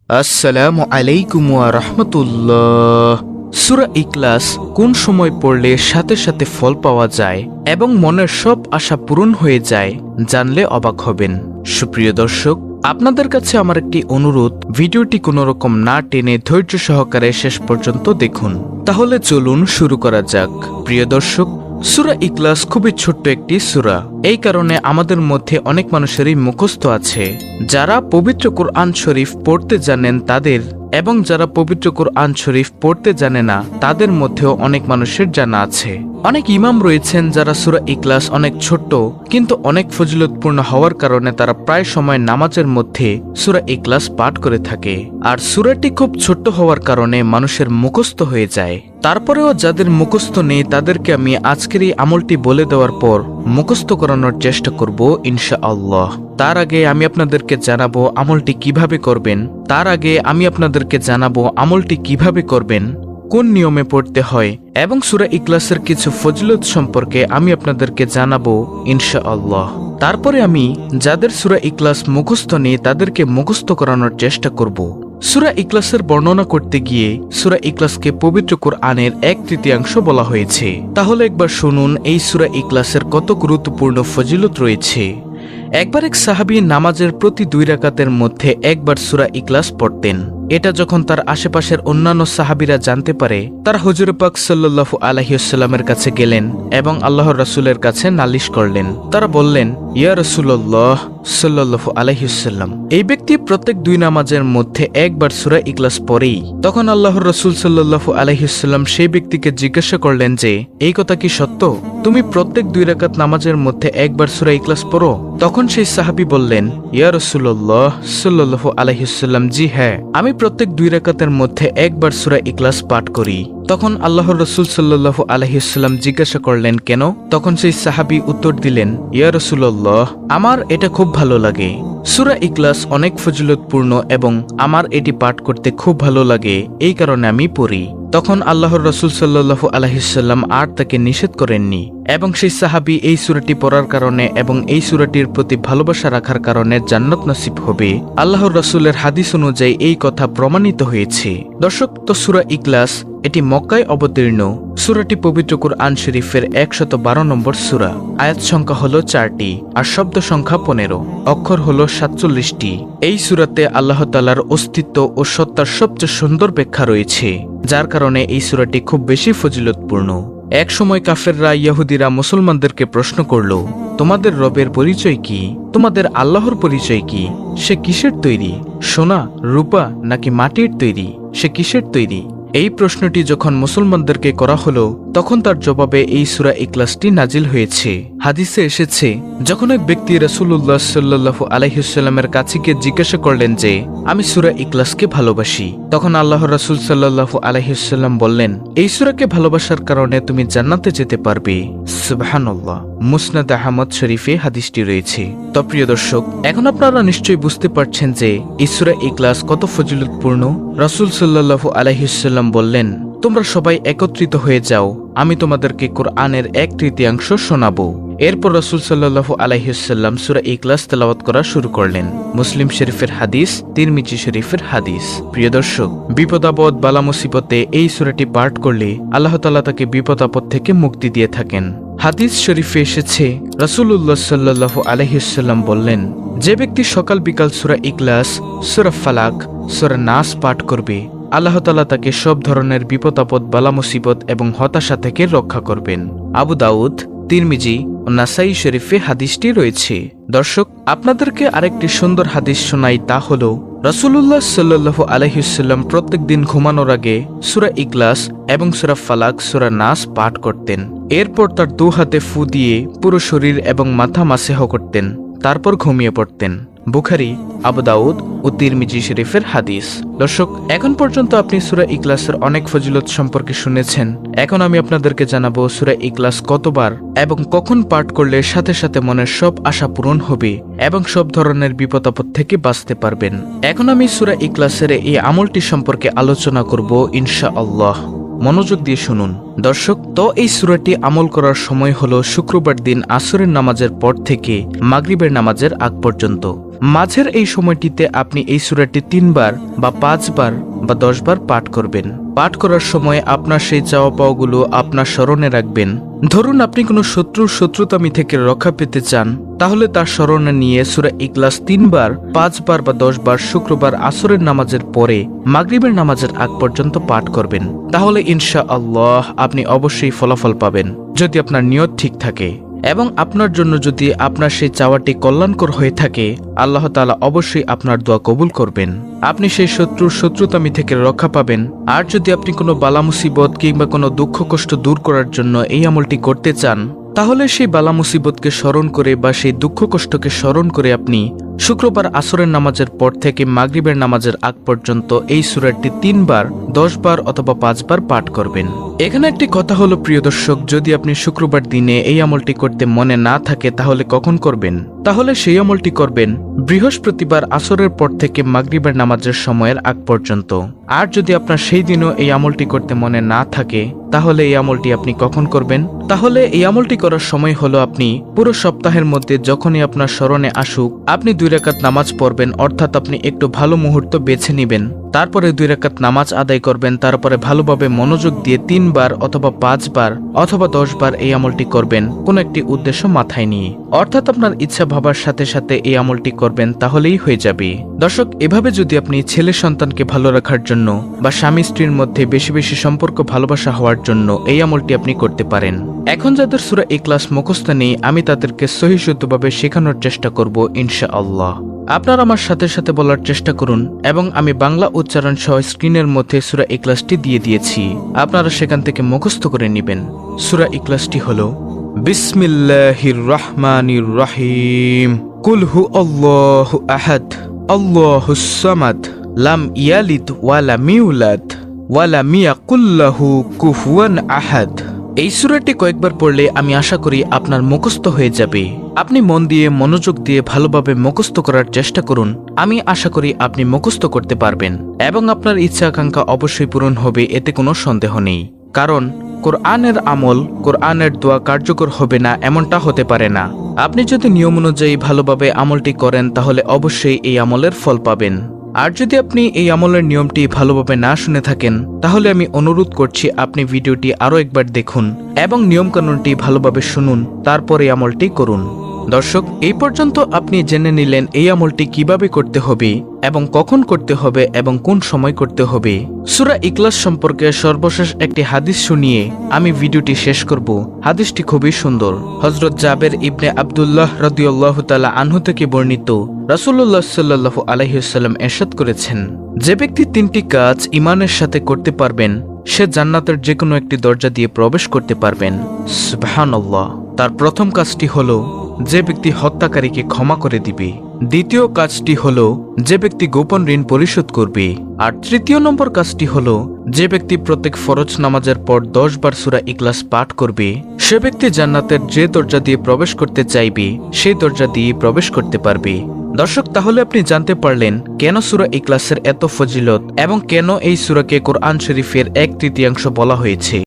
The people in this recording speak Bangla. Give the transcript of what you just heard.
আসসালামু আলাইকুম ওয়া রাহমাতুল্লাহ। সূরা ইখলাস কোন সময় পড়লে সাথে সাথে ফল পাওয়া যায় এবং মনের সব আশা পূরণ হয়ে যায় জানলে অবাক হবেন। সুপ্রিয় দর্শক, আপনাদের কাছে আমার একটি অনুরোধ, ভিডিওটি কোনো রকম না টেনে ধৈর্য সহকারে শেষ পর্যন্ত দেখুন। তাহলে চলুন শুরু করা যাক। প্রিয় দর্শক, সূরা ইখলাস খুবই ছোট্ট একটি সূরা। এই কারণে আমাদের মধ্যে অনেক মানুষেরই মুখস্থ আছে। যারা পবিত্র কোরআন শরীফ পড়তে জানেন তাদের, এবং যারা পবিত্র কোরআন শরীফ পড়তে জানে না তাদের মধ্যেও অনেক মানুষের জানা আছে। অনেক ইমাম রয়েছেন যারা সূরা ইখলাস অনেক ছোট্ট কিন্তু অনেক ফজিলতপূর্ণ হওয়ার কারণে তারা প্রায় সময় নামাজের মধ্যে সূরা ইখলাস পাঠ করে থাকে। আর সূরাটি খুব ছোট্ট হওয়ার কারণে মানুষের মুখস্থ হয়ে যায়। তারপরেও যাদের মুখস্থ নেই তাদেরকে আমি আজকের এই আমলটি বলে দেওয়ার পর মুখস্থ করানোর চেষ্টা করব ইনশাআল্লাহ। তার আগে আমি আপনাদেরকে জানাবো আমলটি কিভাবে করবেন, কোন নিয়মে পড়তে হয় এবং সূরা ইখলাসের কিছু ফজিলত সম্পর্কে আমি আপনাদেরকে জানাবো ইনশাআল্লাহ। তারপরে আমি যাদের সূরা ইখলাস মুখস্থ নেই তাদেরকে মুখস্থ করানোর চেষ্টা করব। সূরা ইখলাসের বর্ণনা করতে গিয়ে সূরা ইখলাসকে পবিত্র কোরআনের 1/3 বলা হয়েছে। তাহলে একবার শুনুন এই সূরা ইখলাসের কত গুরুত্বপূর্ণ ফজিলত রয়েছে। একবার এক সাহাবী নামাজের প্রতি 2 রাকাতের মধ্যে একবার সূরা ইখলাস পড়তেন। এটা যখন তার আশেপাশের অন্যান্য সাহাবীরা জানতে পারে, তারা হুজুর পাক সাল্লাল্লাহু আলাইহি ওয়াসাল্লামের কাছে গেলেন এবং আল্লাহর রাসূলের কাছে নালিশ করলেন। তারা বললেন, ইয়া রাসূলুল্লাহ সাল্লাল্লাহু আলাইহি ওয়াসাল্লাম, এই ব্যক্তি প্রত্যেক 2 নামাজের মধ্যে একবার সূরা ইখলাস পড়েই। তখন আল্লাহর রাসূল সাল্লাল্লাহু আলাইহি ওয়াসাল্লাম সেই ব্যক্তিকে জিজ্ঞাসা করলেন যে, এই কথা কি সত্য? তুমি প্রত্যেক 2 রাকাত নামাজের মধ্যে একবার সূরা ইখলাস পড়ো? তখন সেই সাহাবী বললেন, ইয়া রাসূলুল্লাহ সাল্লাল্লাহু আলাইহি ওয়াসাল্লাম, জি হ্যাঁ, আমি প্রত্যেক 2 রাকাতের মধ্যে একবার সূরা ইখলাস পাঠ করি। তখন আল্লাহর রাসূল সাল্লাল্লাহু আলাইহি ওয়াসাল্লাম জিজ্ঞাসা করলেন, কেন? তখন সেই সাহাবী উত্তর দিলেন, ইয়া রাসূলুল্লাহ, আমার এটা খুব ভালো লাগে। সূরা ইখলাস অনেক ফজিলতপূর্ণ এবং আমার এটি পাঠ করতে খুব ভালো লাগে, এই কারণে আমি পড়ি। তখন আল্লাহর রাসূল সাল্লাল্লাহু আলাইহি ওয়াসাল্লাম আর তাকে নিষেধ করেননি এবং সেই সাহাবী এই সূরাটি পড়ার কারণে এবং এই সূরাটির প্রতি ভালোবাসা রাখার কারণে জান্নাত নসিব হবে। আল্লাহর রাসূলের হাদিস অনুযায়ী এই কথা প্রমাণিত হয়েছে। দর্শক, তো সূরা ইখলাস এটি মক্কায় অবতীর্ণ। সূরাটি পবিত্র কুরআন শরীফের 112 নম্বর সূরা। আয়াত সংখ্যা হলো 4টি আর শব্দ সংখ্যা 15, অক্ষর হলো 47টি। এই সূরাতে আল্লাহ তাআলার অস্তিত্ব ও সত্তার সবচেয়ে সুন্দর ব্যাখ্যা রয়েছে, যার কারণে এই সূরাটি খুব বেশি ফজিলতপূর্ণ। এক সময় কাফেররা ইহুদিরা মুসলমানদেরকে প্রশ্ন করল, তোমাদের রবের পরিচয় কি? তোমাদের আল্লাহর পরিচয় কি? সে কিসের তৈরি? সোনা, রূপা নাকি মাটির তৈরি? সে কিসের তৈরি? এই প্রশ্নটি যখন মুসলমানদেরকে করা হলো তখন তার জবাবে এই সূরা ইখলাসটি নাজিল হয়েছে। হাদিসে এসেছে, যখন এক ব্যক্তি রাসূলুল্লাহ সাল্লাল্লাহু আলাইহি ওয়াসাল্লামের কাছে গিয়ে জিজ্ঞাসা করলেন যে, আমি সূরা ইখলাসকে ভালোবাসি, তখন আল্লাহর রাসূল সাল্লাল্লাহু আলাইহি ওয়াসাল্লাম বললেন, এই সূরাকে ভালোবাসার কারণে তুমি জান্নাতে যেতে পারবে। সুবহানাল্লাহ। মুসনাদ আহমদ শরীফে হাদিসটি রয়েছে। তো প্রিয় দর্শক, এখন আপনারা নিশ্চয়ই বুঝতে পারছেন যে এই সূরা ইখলাস কত ফজিলতপূর্ণ। রাসূল সাল্লাল্লাহু আলাইহি ওয়াসাল্লাম বললেন, তোমরা সবাই একত্রিত হয়ে যাও, আমি তোমাদেরকে কোরআনের 1/3 শোনাবো। এরপর রাসূল সাল্লাল্লাহু আলাইহি ওয়াসাল্লাম সূরা ইখলাস তেলাওয়াত করা শুরু করলেন। মুসলিম শরীফের হাদিস, তিরমিজি শরীফের হাদিস। প্রিয় দর্শক, বিপদ আপদ বালা মুসিবতে এই সূরাটি পাঠ করলে আল্লাহ তাআলা তাকে বিপদ আপদ থেকে মুক্তি দিয়ে থাকেন। হাদিস শরীফে এসেছে, রাসূলুল্লাহ সাল্লাল্লাহু আলাইহি ওয়াসাল্লাম বললেন, যে ব্যক্তি সকাল বিকাল সূরা ইখলাস, সূরা ফালাক, সূরা নাস পাঠ করবে, আল্লাহ তাআলা তাকে সব ধরনের বিপদ আপদ বালা মুসিবত এবং হতাশা থেকে রক্ষা করবেন। আবু দাউদ, তিরমিজি ও নাসাই শরীফে হাদিসটি রয়েছে। দর্শক, আপনাদেরকে আরেকটি সুন্দর হাদিস শোনাই, তা হলো রাসূলুল্লাহ সাল্লাল্লাহু আলাইহি ওয়াসাল্লাম প্রত্যেক দিন ঘুমানোর আগে সূরা ইখলাস এবং সূরা ফালাক, সূরা নাস পাঠ করতেন। এরপর তার 2 হাতে ফু দিয়ে পুরো শরীর এবং মাথা মাসেহ করতেন, তারপর ঘুমিয়ে পড়তেন। বুখারী, আবু দাউদ ও তিরমিজি শরীফের হাদিস। দর্শক, এখন পর্যন্ত আপনি সূরা ইখলাসের অনেক ফজিলত সম্পর্কে শুনেছেন। এখন আমি আপনাদেরকে জানাবো সূরা ইখলাস কতবার এবং কখন পাঠ করলে সাথে সাথে মনের সব আশা পূরণ হবে এবং সব ধরনের বিপদ আপদ থেকে বাঁচতে পারবেন। এখন আমি সূরা ইখলাসের এই আমলটি সম্পর্কে আলোচনা করব ইনশাআল্লাহ। মনোযোগ দিয়ে শুনুন। দর্শক, তো এই সূরাটি আমল করার সময় হলো শুক্রবার দিন আসরের নামাজের পর থেকে মাগরিবের নামাজের আগ পর্যন্ত। মাঝের এই সময়টিতে আপনি এই সূরাটি 3 বার বা 5 বার বা 10 বার পাঠ করবেন। পাঠ করার সময় আপনার সেই চাওয়া পাওয়াগুলো আপনার স্মরণে রাখবেন। ধরুন আপনি কোনো শত্রুর শত্রুতামি থেকে রক্ষা পেতে চান, তাহলে তার স্মরণে নিয়ে সূরা ইখলাস 3 বার, 5 বার বা 10 বার শুক্রবার আসরের নামাজের পরে মাগরিবের নামাজের আগ পর্যন্ত পাঠ করবেন। তাহলে ইনশাআল্লাহ আপনি অবশ্যই ফলাফল পাবেন, যদি আপনার নিয়ত ঠিক থাকে এবং আপনার জন্য যদি আপনার সেই চাওয়াটি কল্যাণকর হয়ে থাকে, আল্লাহ তাআলা অবশ্যই আপনার দোয়া কবুল করবেন। আপনি সেই শত্রুর শত্রুতামি থেকে রক্ষা পাবেন। আর যদি আপনি কোনো বালা মুসিবত কিংবা কোনো দুঃখ কষ্ট দূর করার জন্য এই আমলটি করতে চান, তাহলে সেই বালা মুসিবতকে স্মরণ করে বা সেই দুঃখ কষ্টকে স্মরণ করে আপনি শুক্রবার আসরের নামাজের পর থেকে মাগরিবের নামাজের আগ পর্যন্ত এই সূরাটি 3 বার, 10 বার অথবা 5 বার পাঠ করবেন। এখানে একটি কথা হলো প্রিয় দর্শক, যদি আপনি শুক্রবার দিনে এই আমলটি করতে মনে না থাকে তাহলে কখন করবেন? তাহলে সেই আমলটি করবেন বৃহস্পতিবার আসরের পর থেকে মাগরিবের নামাজের সময়ের আগ পর্যন্ত। আর যদি আপনার সেই দিনও এই আমলটি করতে মনে না থাকে তাহলে এই আমলটি আপনি কখন করবেন? তাহলে এই আমলটি করার সময় হলো আপনি পুরো সপ্তাহের মধ্যে যখনই আপনার স্মরণে আসুক আপনি 2 রাকাত নামাজ পড়বেন, অর্থাৎ আপনি একটু ভালো মুহূর্ত বেছে নেবেন, তারপরে 2 রাকাত নামাজ আদায় করবেন, তারপরে ভালোভাবে মনোযোগ দিয়ে 3 বার অথবা 5 বার অথবা 10 বার এই আমলটি করবেন, কোনো একটি উদ্দেশ্য মাথায় নিয়ে, অর্থাৎ আপনার ইচ্ছা ভাবার সাথে সাথে এই আমলটি করবেন, তাহলেই হয়ে যাবে। দর্শক, এভাবে যদি আপনি ছেলে সন্তানকে ভালো রাখার জন্য বা স্বামী স্ত্রীর মধ্যে বেশি বেশি সম্পর্ক ভালোবাসা হওয়ার জন্য এই আমলটি আপনি করতে পারেন। এখন যাদের সূরা ইখলাস মুখস্থ নেই, আমি তাদেরকে সহিষ্ণুভাবে শেখানোর চেষ্টা করব ইনশাআল্লাহ। আপনারা আমার সাথে সাথে বলার চেষ্টা করুন এবং আমি বাংলা উচ্চারণ সহ স্ক্রিনের মধ্যে সূরা ইখলাসটি দিয়ে দিয়েছি, আপনারা সেখান থেকে মুখস্থ করে নেবেন। সূরা ইখলাসটি হলো বিসমিল্লাহির রহমানির রহিম, কুল হু আল্লাহু আহাদ, আল্লাহুস সামাদ, লাম ইয়ালিদ ওয়া লাম ইউলাদ ওয়া লাম ইয়াকুল লাহু কুফুয়ান আহাদ। এই সূরাটি কয়েকবার পড়লে আমি আশা করি আপনার মুখস্থ হয়ে যাবে। আপনি মন দিয়ে মনোযোগ দিয়ে ভালোভাবে মুখস্থ করার চেষ্টা করুন, আমি আশা করি আপনি মুখস্থ করতে পারবেন এবং আপনার ইচ্ছা আকাঙ্ক্ষা অবশ্যই পূরণ হবে, এতে কোনো সন্দেহ নেই। কারণ কোরআনের আমল, কোরআনের দোয়া কার্যকর হবে না এমনটা হতে পারে না। আপনি যদি নিয়ম অনুযায়ী ভালোভাবে আমলটি করেন তাহলে অবশ্যই এই আমলের ফল পাবেন। আর যদি আপনি এই আমলের নিয়মটি ভালোভাবে না শুনে থাকেন তাহলে আমি অনুরোধ করছি আপনি ভিডিওটি আরও একবার দেখুন এবং নিয়মকানুনটি ভালোভাবে শুনুন, তারপরে আমলটি করুন। দর্শক, এই পর্যন্ত আপনি জেনে নিলেন এই আমলটি কিভাবে করতে হবে এবং কখন করতে হবে এবং কোন সময় করতে হবে। সূরা ইখলাস সম্পর্কে সর্বশেষ একটি হাদিস শুনিয়ে আমি ভিডিওটি শেষ করব। হাদিসটি খুবই সুন্দর। হযরত জাবের ইবনে আব্দুল্লাহ রাদিয়াল্লাহু তাআলা আনহু থেকে বর্ণিত, রাসূলুল্লাহ সাল্লাল্লাহু আলাইহি ওয়াসাল্লাম ইরশাদ করেছেন, যে ব্যক্তি 3টি কাজ ঈমানের সাথে করতে পারবেন সে জান্নাতের যে কোনো একটি দরজা দিয়ে প্রবেশ করতে পারবেন। সুবহানাল্লাহ। তার প্রথম কাজটি হলো যে ব্যক্তি হত্যাকারীকে ক্ষমা করে দিবে। দ্বিতীয় কাজটি হলো যে ব্যক্তি গোপন ঋণ পরিশোধ করবে। আর 3য় নম্বর কাজটি হলো যে ব্যক্তি প্রত্যেক ফরজ নামাজের পর 10 বার সূরা ইখলাস পাঠ করবে, সে ব্যক্তি জান্নাতের যে দরজা দিয়ে প্রবেশ করতে চাইবে সেই দরজা দিয়ে প্রবেশ করতে পারবে। দর্শক, তাহলে আপনি জানতে পারলেন কেন সূরা ইখলাসের এত ফজিলত এবং কেন এই সূরাকে কোরআন শরীফের 1/3 বলা হয়েছে।